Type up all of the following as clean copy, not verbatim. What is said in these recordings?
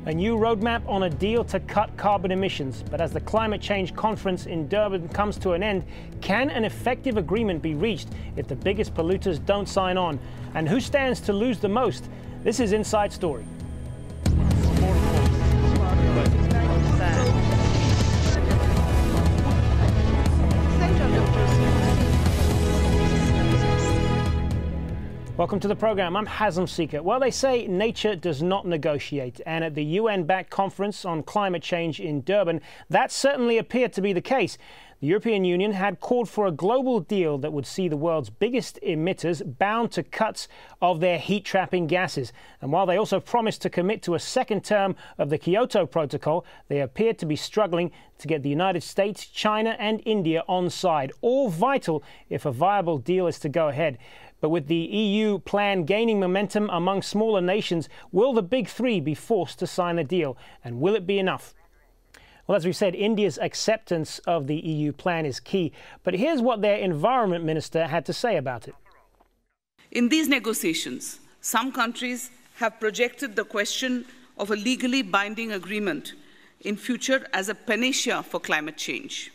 A new roadmap on a deal to cut carbon emissions. But as the climate change conference in Durban comes to an end, can an effective agreement be reached if the biggest polluters don't sign on? And who stands to lose the most? This is Inside Story. Welcome to the program. I'm Hazem Seeker. Well, they say nature does not negotiate, and at the UN-backed conference on climate change in Durban, that certainly appeared to be the case. The European Union had called for a global deal that would see the world's biggest emitters bound to cuts of their heat-trapping gases. And while they also promised to commit to a second term of the Kyoto Protocol, they appeared to be struggling to get the United States, China and India on side, all vital if a viable deal is to go ahead. But with the EU plan gaining momentum among smaller nations, will the big three be forced to sign the deal? And will it be enough? Well, as we said, India's acceptance of the EU plan is key. But here's what their environment minister had to say about it. In these negotiations, some countries have projected the question of a legally binding agreement in future as a panacea for climate change.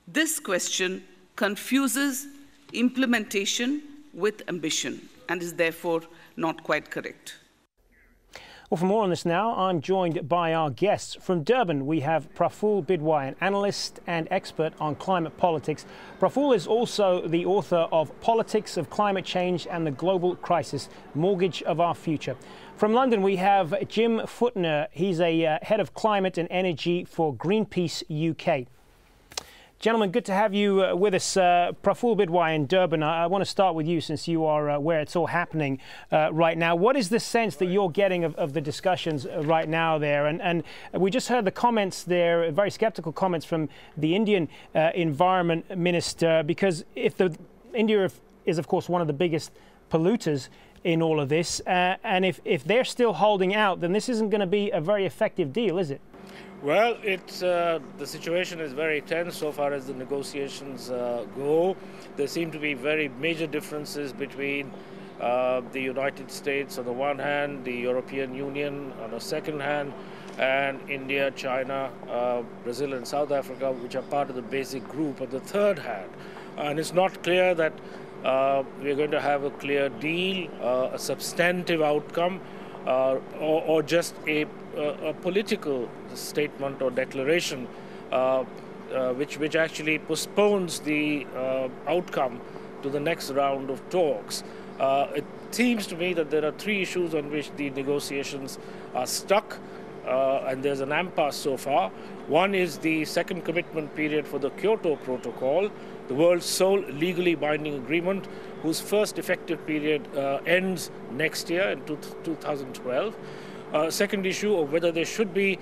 This question confuses implementation with ambition and is therefore not quite correct. Well, for more on this now, I'm joined by our guests. From Durban, we have Praful Bidwai, an analyst and expert on climate politics. Praful is also the author of Politics of Climate Change and the Global Crisis, Mortgage of Our Future. From London, we have Jim Footner. He's a head of climate and energy for Greenpeace UK. Gentlemen, good to have you with us. Praful Bidwai in Durban, I want to start with you since you are where it's all happening right now. What is the sense that you're getting of the discussions right now there? And we just heard the comments there, very skeptical comments from the Indian Environment Minister, because India is, of course, one of the biggest polluters in all of this. And if they're still holding out, then this isn't going to be a very effective deal, is it? Well, the situation is very tense so far as the negotiations go. There seem to be very major differences between the United States on the one hand, the European Union on the second hand, and India, China, Brazil and South Africa, which are part of the basic group on the third hand. And it's not clear that we're going to have a clear deal, a substantive outcome, or just a political statement or declaration which actually postpones the outcome to the next round of talks. It seems to me that there are three issues on which the negotiations are stuck, and there's an impasse so far. One is the second commitment period for the Kyoto Protocol, the world's sole legally binding agreement, whose first effective period ends next year in 2012. Second issue of whether there should be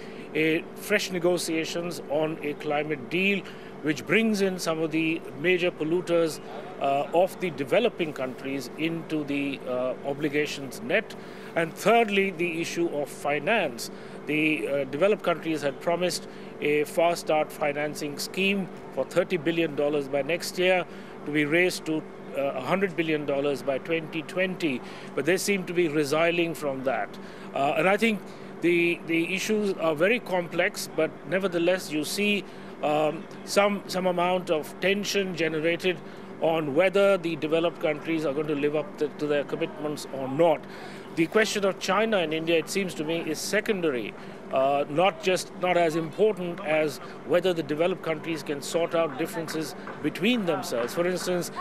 fresh negotiations on a climate deal which brings in some of the major polluters of the developing countries into the obligations net. And thirdly, the issue of finance. The developed countries had promised a fast start financing scheme for $30 billion by next year to be raised to $100 billion by 2020, but they seem to be resiling from that. And I think the issues are very complex, but nevertheless you see some amount of tension generated on whether the developed countries are going to live up to their commitments or not. The question of China and India, it seems to me, is secondary, not as important as whether the developed countries can sort out differences between themselves. For instance,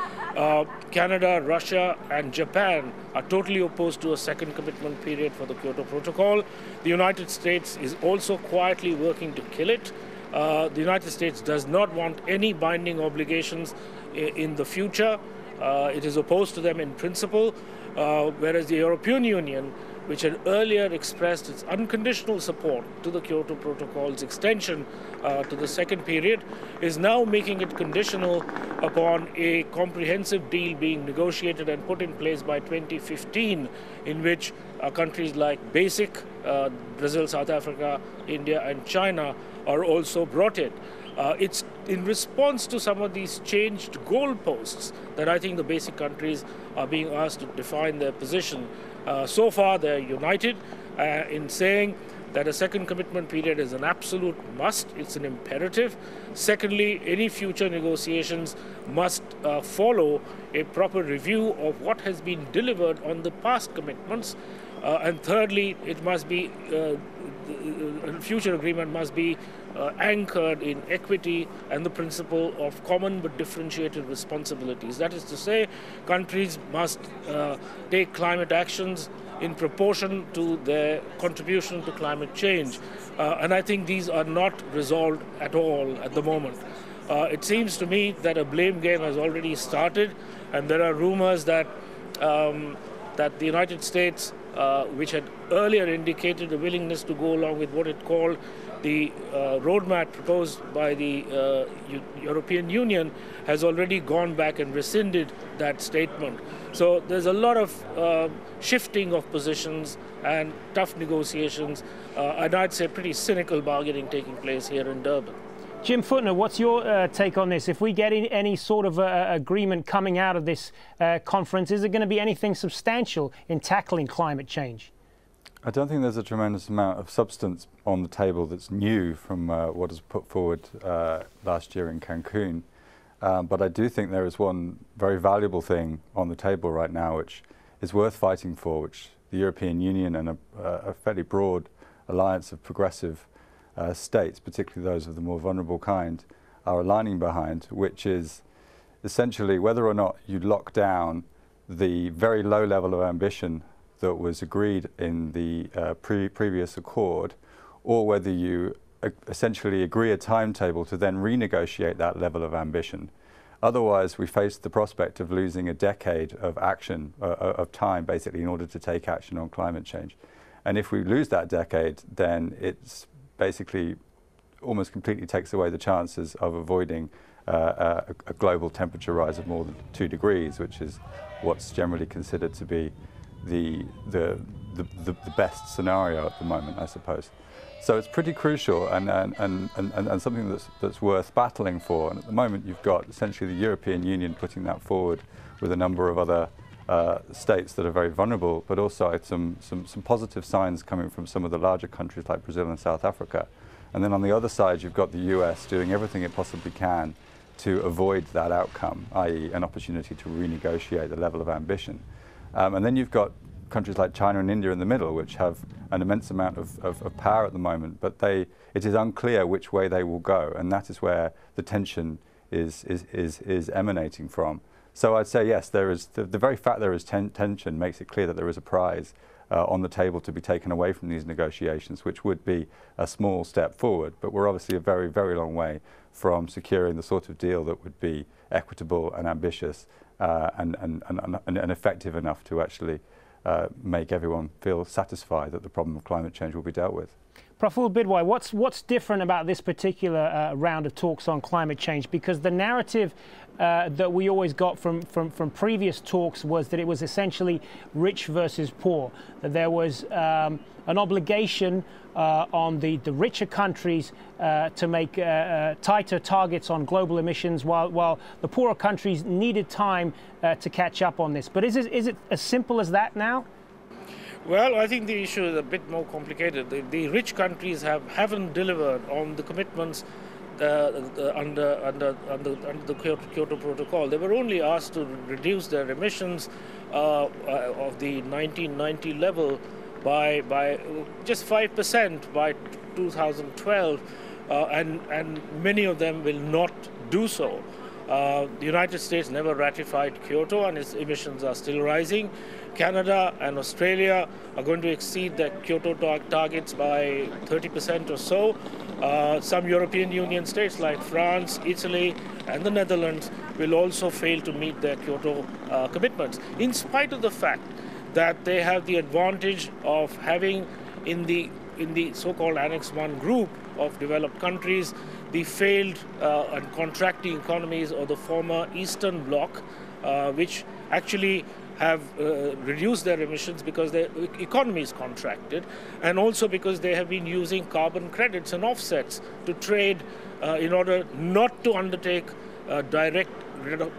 Canada, Russia and Japan are totally opposed to a second commitment period for the Kyoto Protocol. The United States is also quietly working to kill it. The United States does not want any binding obligations in the future. It is opposed to them in principle, whereas the European Union, which had earlier expressed its unconditional support to the Kyoto Protocol's extension to the second period, is now making it conditional upon a comprehensive deal being negotiated and put in place by 2015, in which countries like BASIC, Brazil, South Africa, India and China are also brought in. It's in response to some of these changed goalposts that I think the basic countries are being asked to define their position. So far, they're united in saying that a second commitment period is an absolute must, it's an imperative. Secondly, any future negotiations must follow a proper review of what has been delivered on the past commitments. And thirdly, it must be, a future agreement must be anchored in equity and the principle of common but differentiated responsibilities. That is to say, countries must take climate actions in proportion to their contribution to climate change. And I think these are not resolved at all at the moment. It seems to me that a blame game has already started, and there are rumors that that the United States, which had earlier indicated a willingness to go along with what it called the roadmap proposed by the European Union, has already gone back and rescinded that statement. So there's a lot of shifting of positions and tough negotiations, and I'd say pretty cynical bargaining taking place here in Durban. Jim Footner, what's your take on this? If we get any sort of agreement coming out of this conference, is it going to be anything substantial in tackling climate change? I don't think there's a tremendous amount of substance on the table that's new from what was put forward last year in Cancun. But I do think there is one very valuable thing on the table right now which is worth fighting for, which the European Union and a fairly broad alliance of progressive states, particularly those of the more vulnerable kind, are aligning behind, which is essentially whether or not you lock down the very low level of ambition that was agreed in the previous accord, or whether you essentially agree a timetable to then renegotiate that level of ambition. Otherwise, we face the prospect of losing a decade of action, of time, basically, in order to take action on climate change. And if we lose that decade, then it's basically almost completely takes away the chances of avoiding a global temperature rise of more than 2 degrees, which is what's generally considered to be the best scenario at the moment, I suppose. So it's pretty crucial and something that's worth battling for. And at the moment, you've got essentially the European Union putting that forward with a number of other states that are very vulnerable, but also some positive signs coming from some of the larger countries like Brazil and South Africa. And then on the other side, you've got the US doing everything it possibly can to avoid that outcome, i.e. an opportunity to renegotiate the level of ambition. And then you've got countries like China and India in the middle, which have an immense amount of power at the moment, but it is unclear which way they will go, and that is where the tension is emanating from. So I'd say yes, there is the very fact there is tension makes it clear that there is a prize on the table to be taken away from these negotiations, which would be a small step forward, but we're obviously a very, very long way from securing the sort of deal that would be equitable and ambitious and effective enough to actually make everyone feel satisfied that the problem of climate change will be dealt with. Praful Bidwai, what's different about this particular round of talks on climate change? Because the narrative that we always got from previous talks was that it was essentially rich versus poor, that there was an obligation on the richer countries to make tighter targets on global emissions, while the poorer countries needed time to catch up on this. But is it as simple as that now? Well, I think the issue is a bit more complicated. The rich countries haven't delivered on the commitments under the Kyoto Protocol. They were only asked to reduce their emissions of the 1990 level by just 5% by 2012, and many of them will not do so. The United States never ratified Kyoto, and its emissions are still rising. Canada and Australia are going to exceed their Kyoto targets by 30% or so. Some European Union states like France, Italy, and the Netherlands will also fail to meet their Kyoto commitments, in spite of the fact that they have the advantage of having in the so-called Annex 1 group of developed countries the failed and contracting economies of the former Eastern Bloc, which actually have reduced their emissions because their economy is contracted, and also because they have been using carbon credits and offsets to trade in order not to undertake direct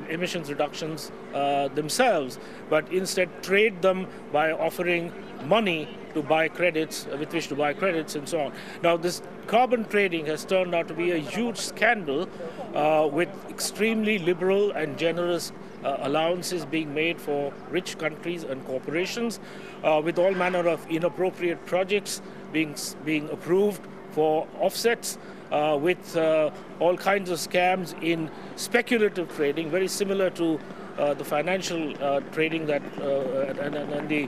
emissions reductions themselves, but instead trade them by offering money to buy credits, with which to buy credits and so on. Now, this carbon trading has turned out to be a huge scandal with extremely liberal and generous allowances being made for rich countries and corporations, with all manner of inappropriate projects being approved for offsets, with all kinds of scams in speculative trading, very similar to the financial trading that and the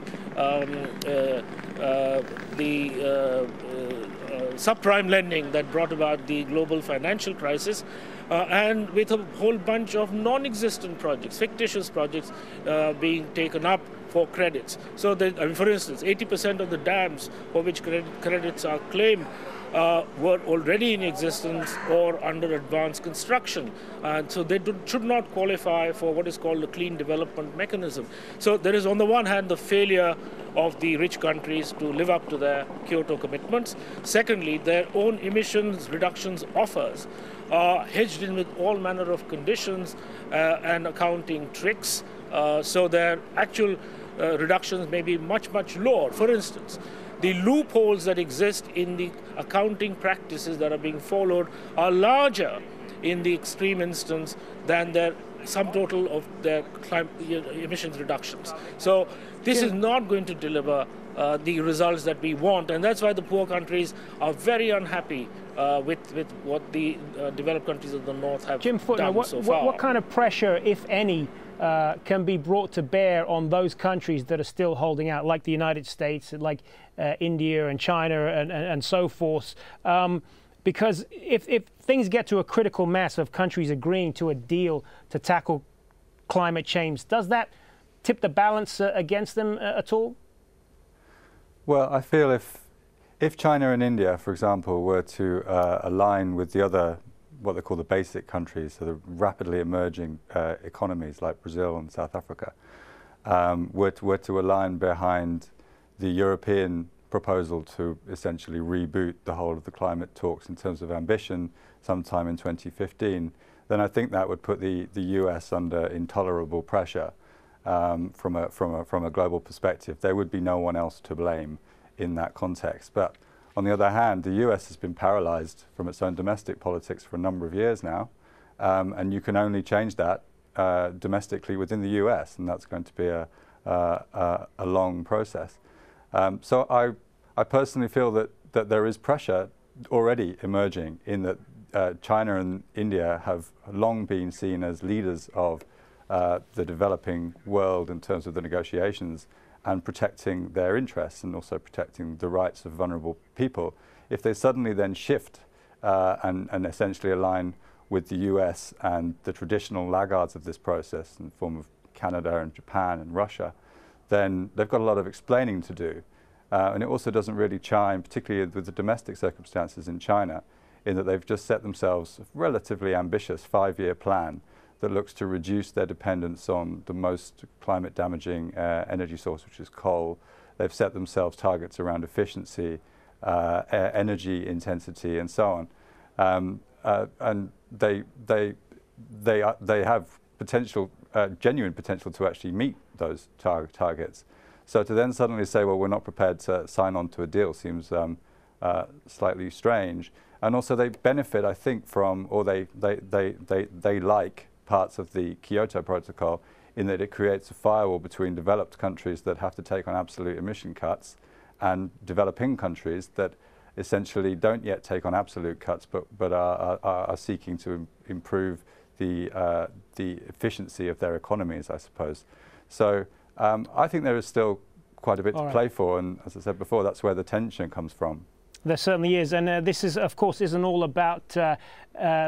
subprime lending that brought about the global financial crisis, and with a whole bunch of non-existent projects, fictitious projects being taken up for credits. So, for instance, 80% of the dams for which credits are claimed were already in existence or under advanced construction, and so they should not qualify for what is called a clean development mechanism. So there is, on the one hand, the failure of the rich countries to live up to their Kyoto commitments. Secondly, their own emissions reductions offers are hedged in with all manner of conditions and accounting tricks, so their actual reductions may be much, much lower. For instance, the loopholes that exist in the accounting practices that are being followed are larger in the extreme instance than their sum total of their emissions reductions. So this is not going to deliver the results that we want, and that's why the poor countries are very unhappy with what the developed countries of the North have Jim Footner, done so far. What kind of pressure, if any, can be brought to bear on those countries that are still holding out, like the United States, like India and China and so forth? Because if things get to a critical mass of countries agreeing to a deal to tackle climate change, does that tip the balance against them at all? Well, I feel if China and India, for example, were to align with the other, what they call the basic countries, so the rapidly emerging economies like Brazil and South Africa, were to align behind the European proposal to essentially reboot the whole of the climate talks in terms of ambition sometime in 2015, then I think that would put the US under intolerable pressure from a global perspective. There would be no one else to blame in that context. But on the other hand, the US has been paralyzed from its own domestic politics for a number of years now, and you can only change that domestically within the US, and that's going to be a long process. So I personally feel that there is pressure already emerging in that China and India have long been seen as leaders of the developing world in terms of the negotiations and protecting their interests and also protecting the rights of vulnerable people. If they suddenly then shift and essentially align with the US and the traditional laggards of this process in the form of Canada and Japan and Russia, then they've got a lot of explaining to do. And it also doesn't really chime, particularly with the domestic circumstances in China, in that they've just set themselves a relatively ambitious 5-year plan that looks to reduce their dependence on the most climate damaging energy source, which is coal. They've set themselves targets around efficiency, energy intensity, and so on. And they have potential, genuine potential to actually meet those targets. So to then suddenly say, well, we're not prepared to sign on to a deal seems slightly strange. And also they benefit, I think, from, or they like parts of the Kyoto Protocol in that it creates a firewall between developed countries that have to take on absolute emission cuts and developing countries that essentially don't yet take on absolute cuts but are seeking to improve the efficiency of their economies, I suppose. So I think there is still quite a bit to play for, and as I said before, that's where the tension comes from. There certainly is, and this is, of course, isn't all about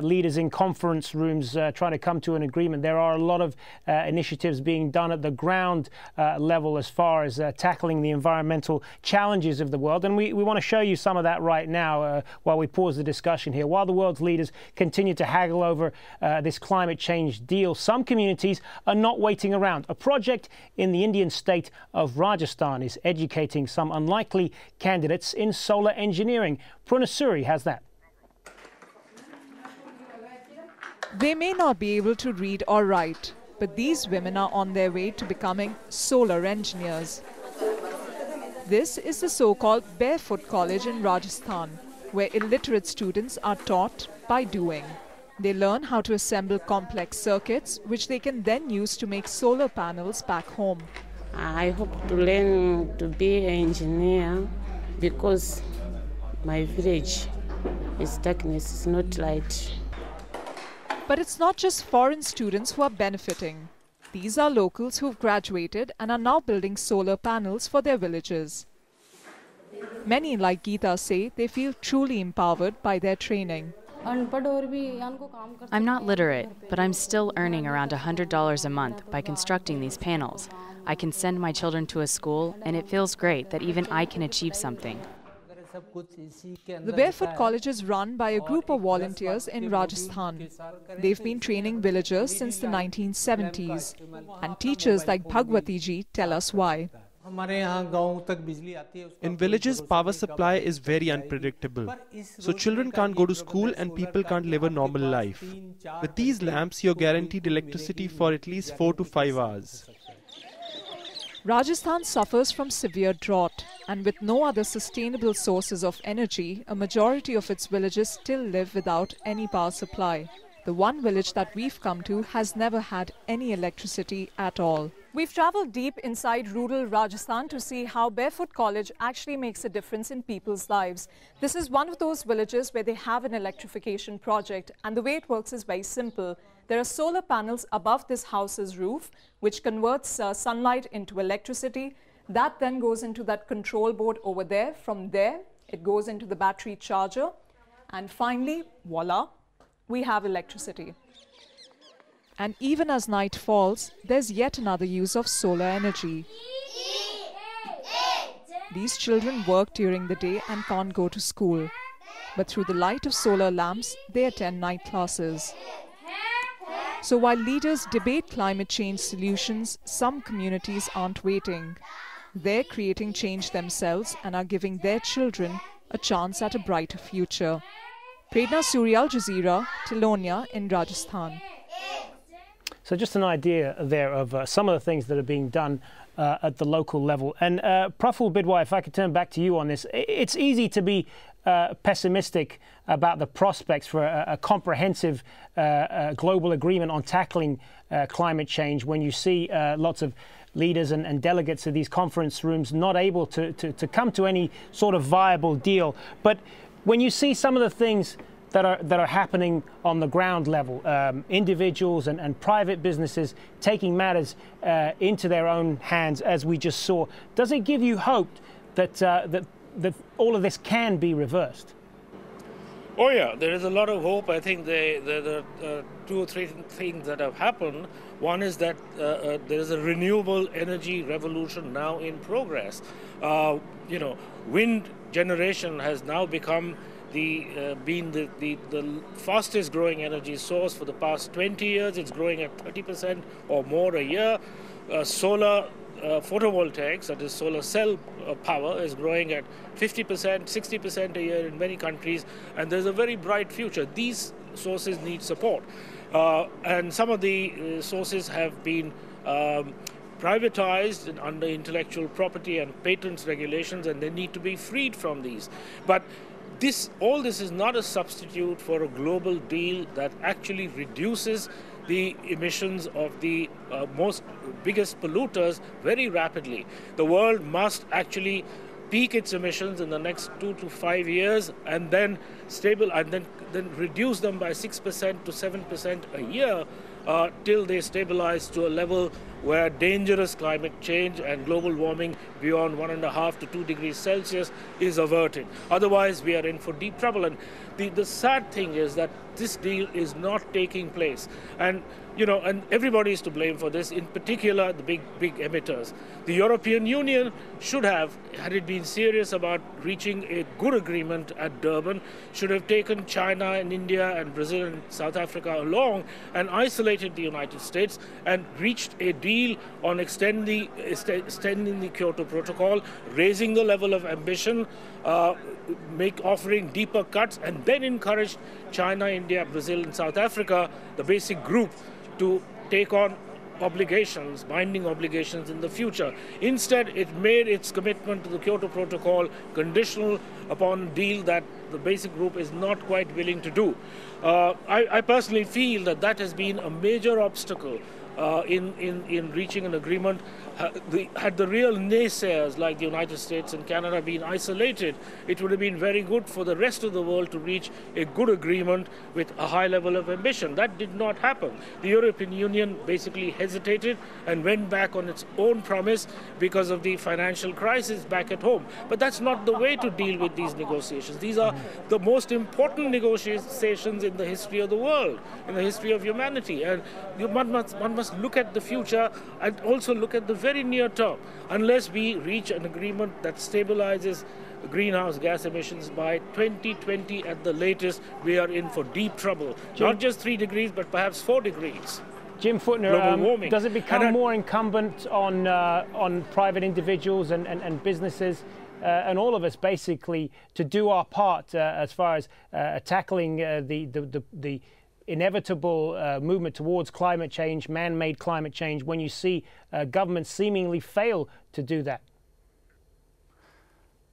leaders in conference rooms trying to come to an agreement. There are a lot of initiatives being done at the ground level as far as tackling the environmental challenges of the world, and we want to show you some of that right now while we pause the discussion here. While the world's leaders continue to haggle over this climate change deal, some communities are not waiting around. A project in the Indian state of Rajasthan is educating some unlikely candidates in solar engineering. Prunasuri has that. They may not be able to read or write, but these women are on their way to becoming solar engineers. This is the so-called Barefoot College in Rajasthan, where illiterate students are taught by doing. They learn how to assemble complex circuits, which they can then use to make solar panels back home. I hope to learn to be an engineer because my village is darkness, it's not light. But it's not just foreign students who are benefiting. These are locals who've graduated and are now building solar panels for their villages. Many, like Geeta, say they feel truly empowered by their training. I'm not literate, but I'm still earning around $100 a month by constructing these panels. I can send my children to a school, and it feels great that even I can achieve something. The Barefoot College is run by a group of volunteers in Rajasthan. They've been training villagers since the 1970s, and teachers like Bhagwati ji tell us why. In villages, power supply is very unpredictable. So children can't go to school and people can't live a normal life. With these lamps, you're guaranteed electricity for at least 4 to 5 hours. Rajasthan suffers from severe drought, and with no other sustainable sources of energy, a majority of its villages still live without any power supply. The one village that we've come to has never had any electricity at all. We've travelled deep inside rural Rajasthan to see how Barefoot College actually makes a difference in people's lives. This is one of those villages where they have an electrification project, and the way it works is very simple. There are solar panels above this house's roof, which converts sunlight into electricity. That then goes into that control board over there. From there, it goes into the battery charger. And finally, voila, we have electricity. And even as night falls, there's yet another use of solar energy. These children work during the day and can't go to school. But through the light of solar lamps, they attend night classes. So while leaders debate climate change solutions, some communities aren't waiting. They're creating change themselves and are giving their children a chance at a brighter future. Prerna Suryal, Jazeera, Tilonia in Rajasthan. So just an idea there of some of the things that are being done at the local level. And Praful Bidwai, if I could turn back to you on this, it's easy to be pessimistic about the prospects for a comprehensive global agreement on tackling climate change when you see lots of leaders and delegates of these conference rooms not able to come to any sort of viable deal. But when you see some of the things that are happening on the ground level, individuals and private businesses taking matters into their own hands, as we just saw, does it give you hope that that all of this can be reversed? Oh yeah, there is a lot of hope. I think the 2 or 3 things that have happened. One is that there is a renewable energy revolution now in progress. Wind generation has now become been the fastest growing energy source for the past 20 years. It's growing at 30% or more a year. Solar photovoltaics, that is solar cell power, is growing at 50%, 60% a year in many countries, and there's a very bright future. These sources need support, and some of the sources have been privatized under intellectual property and patents regulations, and they need to be freed from these. But all this is not a substitute for a global deal that actually reduces the emissions of the biggest polluters very rapidly. The world must actually peak its emissions in the next 2 to 5 years and then then reduce them by 6% to 7% a year till they stabilize to a level where dangerous climate change and global warming beyond 1.5 to 2 degrees Celsius is averted. Otherwise, we are in for deep trouble. And the sad thing is that this deal is not taking place. And everybody is to blame for this, in particular the big emitters. The European Union should have, had it been serious about reaching a good agreement at Durban, should have taken China and India and Brazil and South Africa along and isolated the United States and reached a deal deal on extending the Kyoto Protocol, raising the level of ambition, offering deeper cuts, and then encouraged China, India, Brazil, and South Africa, the basic group, to take on obligations, binding obligations in the future. Instead, it made its commitment to the Kyoto Protocol conditional upon a deal that the basic group is not quite willing to do. I personally feel that that has been a major obstacle in reaching an agreement. Had the real naysayers like the United States and Canada been isolated, it would have been very good for the rest of the world to reach a good agreement with a high level of ambition. That did not happen. The European Union basically hesitated and went back on its own promise because of the financial crisis back at home. But that's not the way to deal with these negotiations. These are the most important negotiations in the history of the world, in the history of humanity. And one must look at the future and also look at the very near term. Unless we reach an agreement that stabilizes greenhouse gas emissions by 2020 at the latest, we are in for deep trouble. Jim, not just 3 degrees, but perhaps 4 degrees. Jim Footner, does it become more incumbent on private individuals and businesses and all of us basically to do our part as far as tackling the inevitable movement towards climate change, man-made climate change, when you see governments seemingly fail to do that?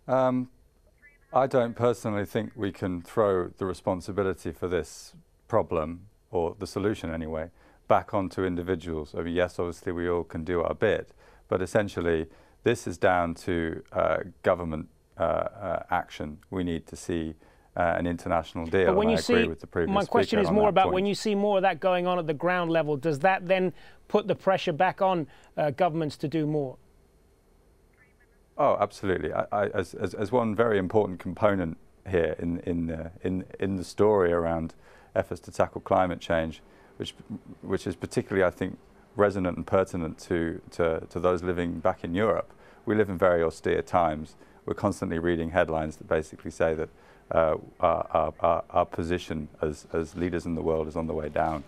I don't personally think we can throw the responsibility for this problem, or the solution anyway, back onto individuals. I mean, yes, obviously we all can do our bit, but essentially this is down to government action. We need to see an international deal. But when you see, with the previous my question is more about when you see more of that going on at the ground level, does that then put the pressure back on governments to do more? Oh, absolutely. As one very important component here in the story around efforts to tackle climate change, which is particularly, I think, resonant and pertinent to those living back in Europe. We live in very austere times. We're constantly reading headlines that basically say that our position as leaders in the world is on the way down.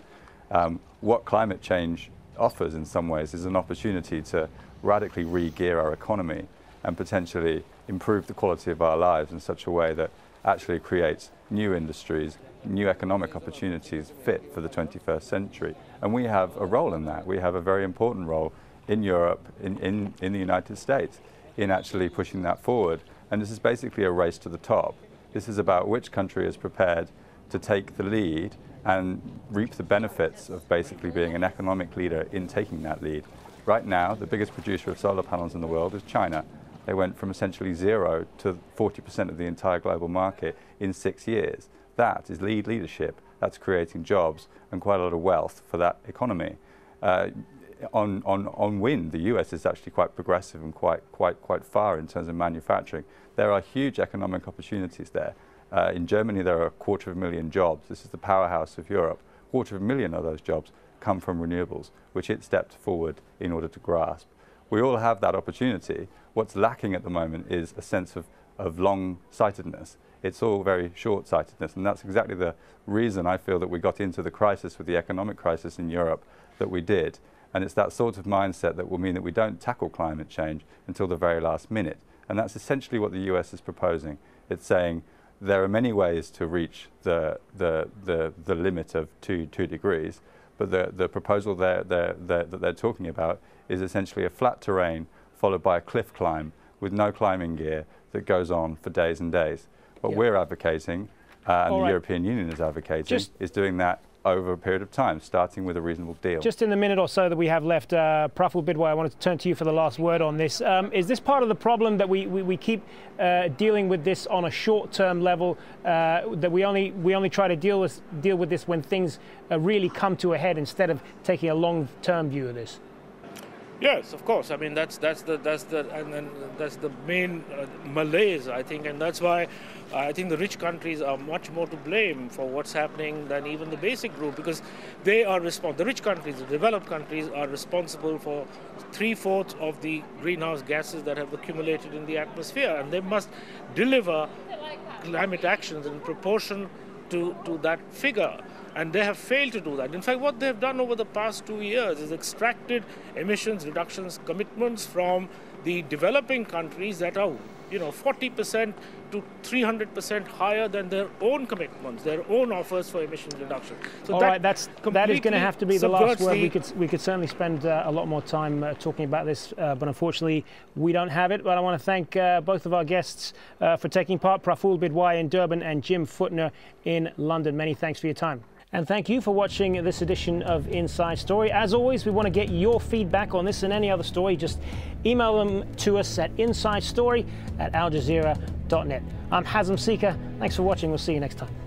What climate change offers in some ways is an opportunity to radically re-gear our economy and potentially improve the quality of our lives in such a way that actually creates new industries, new economic opportunities fit for the 21st century. And we have a role in that. We have a very important role in Europe, in the United States, in actually pushing that forward. And this is basically a race to the top. This is about which country is prepared to take the lead and reap the benefits of basically being an economic leader in taking that lead. Right now, the biggest producer of solar panels in the world is China. They went from essentially 0 to 40% of the entire global market in 6 years. That is leadership. That's creating jobs and quite a lot of wealth for that economy. On wind, the US is actually quite progressive and quite far in terms of manufacturing. There are huge economic opportunities there. In Germany, there are 250,000 jobs. This is the powerhouse of Europe. 250,000 of those jobs come from renewables, which it stepped forward in order to grasp. We all have that opportunity. What's lacking at the moment is a sense of long-sightedness. It's all very short-sightedness, and that's exactly the reason I feel that we got into the crisis with the economic crisis in Europe that we did. And it's that sort of mindset that will mean that we don't tackle climate change until the very last minute. And that's essentially what the US is proposing. It's saying there are many ways to reach the limit of 2 degrees, but the proposal that they're talking about is essentially a flat terrain followed by a cliff climb with no climbing gear that goes on for days and days. What we're advocating, and the European Union is advocating, is doing that over a period of time, starting with a reasonable deal. Just in the minute or so that we have left, Praful Bidwai, I wanted to turn to you for the last word on this. Is this part of the problem that we keep dealing with this on a short-term level, that we only try to deal with this when things really come to a head instead of taking a long-term view of this? Yes, of course. I mean, that's the main malaise, I think, and that's why I think the rich countries are much more to blame for what's happening than even the basic group, because they are the rich countries, the developed countries, are responsible for 3/4 of the greenhouse gases that have accumulated in the atmosphere, and they must deliver climate actions in proportion to that figure. And they have failed to do that. In fact, what they've done over the past 2 years is extracted emissions reductions commitments from the developing countries that are 40% to 300% higher than their own commitments, their own offers for emissions reduction. So that is going to have to be the last word. We could certainly spend a lot more time talking about this, but unfortunately we don't have it. But I want to thank both of our guests for taking part, Praful Bidwai in Durban and Jim Footner in London. Many thanks for your time. And thank you for watching this edition of Inside Story. As always, we want to get your feedback on this and any other story. Just email them to us at insidestory@aljazeera.net. I'm Hazem Sika. Thanks for watching. We'll see you next time.